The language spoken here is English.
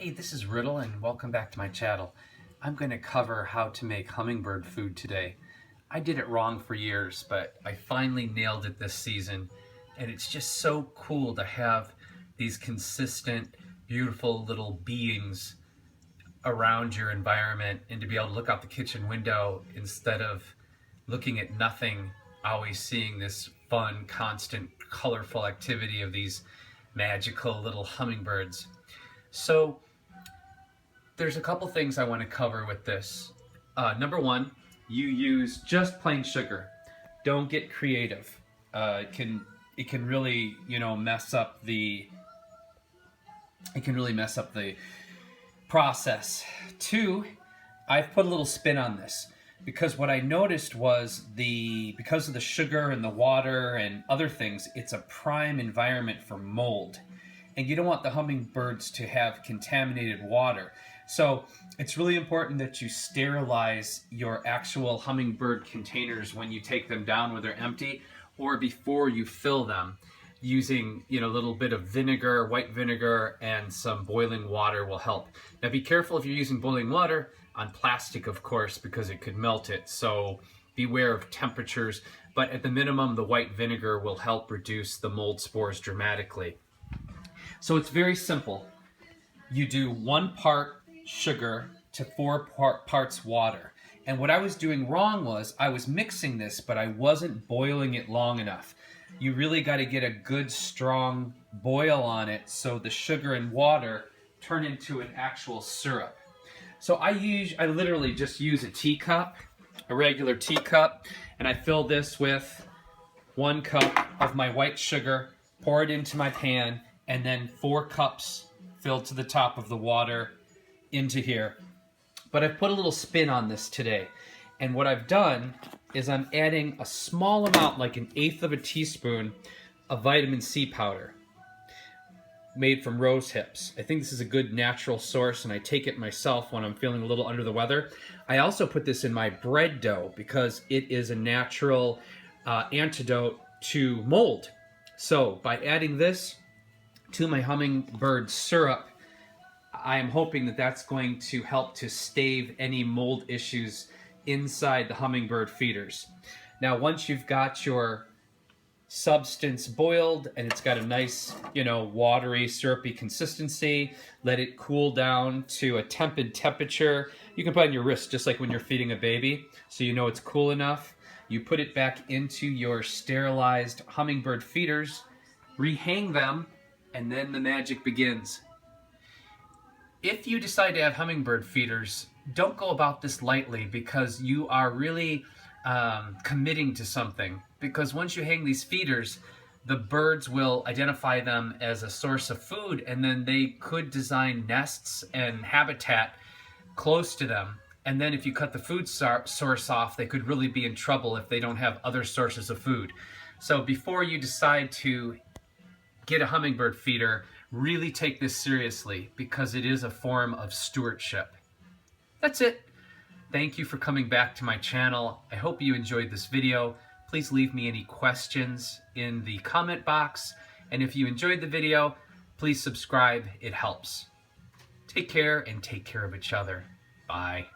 Hey, this is Riddle and welcome back to my channel. I'm going to cover how to make hummingbird food today. I did it wrong for years, but I finally nailed it this season. And it's just so cool to have these consistent, beautiful little beings around your environment and to be able to look out the kitchen window instead of looking at nothing, always seeing this fun, constant, colorful activity of these magical little hummingbirds. So there's a couple things I want to cover with this. Number one, you use just plain sugar. Don't get creative. It can really, mess up the process. Two, I've put a little spin on this because what I noticed was because of the sugar and the water and other things, it's a prime environment for mold. And you don't want the hummingbirds to have contaminated water. So it's really important that you sterilize your actual hummingbird containers when you take them down when they're empty or before you fill them. Using a little bit of vinegar, white vinegar, and some boiling water will help. Now be careful if you're using boiling water on plastic, of course, because it could melt it. So beware of temperatures, but at the minimum, the white vinegar will help reduce the mold spores dramatically. So it's very simple. You do 1 part sugar to 4 parts water. And what I was doing wrong was I was mixing this, but I wasn't boiling it long enough. You really got to get a good strong boil on it so the sugar and water turn into an actual syrup. So I literally just use a teacup, a regular teacup, and I fill this with 1 cup of my white sugar, pour it into my pan, and then 4 cups filled to the top of the water into here. But I've put a little spin on this today. And what I've done is I'm adding a small amount, like 1/8 of a teaspoon of vitamin C powder made from rose hips. I think this is a good natural source and I take it myself when I'm feeling a little under the weather. I also put this in my bread dough because it is a natural antidote to mold. So by adding this to my hummingbird syrup, I am hoping that that's going to help to stave any mold issues inside the hummingbird feeders. Now, once you've got your substance boiled and it's got a nice, watery, syrupy consistency, let it cool down to a tepid temperature. You can put it on your wrist just like when you're feeding a baby, so you know it's cool enough. You put it back into your sterilized hummingbird feeders, rehang them, and then the magic begins. If you decide to have hummingbird feeders, don't go about this lightly because you are really committing to something. Because once you hang these feeders, the birds will identify them as a source of food, and then they could design nests and habitat close to them. And then if you cut the food source off, they could really be in trouble if they don't have other sources of food. So before you decide to get a hummingbird feeder, really take this seriously because it is a form of stewardship. That's it. Thank you for coming back to my channel. I hope you enjoyed this video. Please leave me any questions in the comment box. And if you enjoyed the video, please subscribe. It helps. Take care and take care of each other. Bye.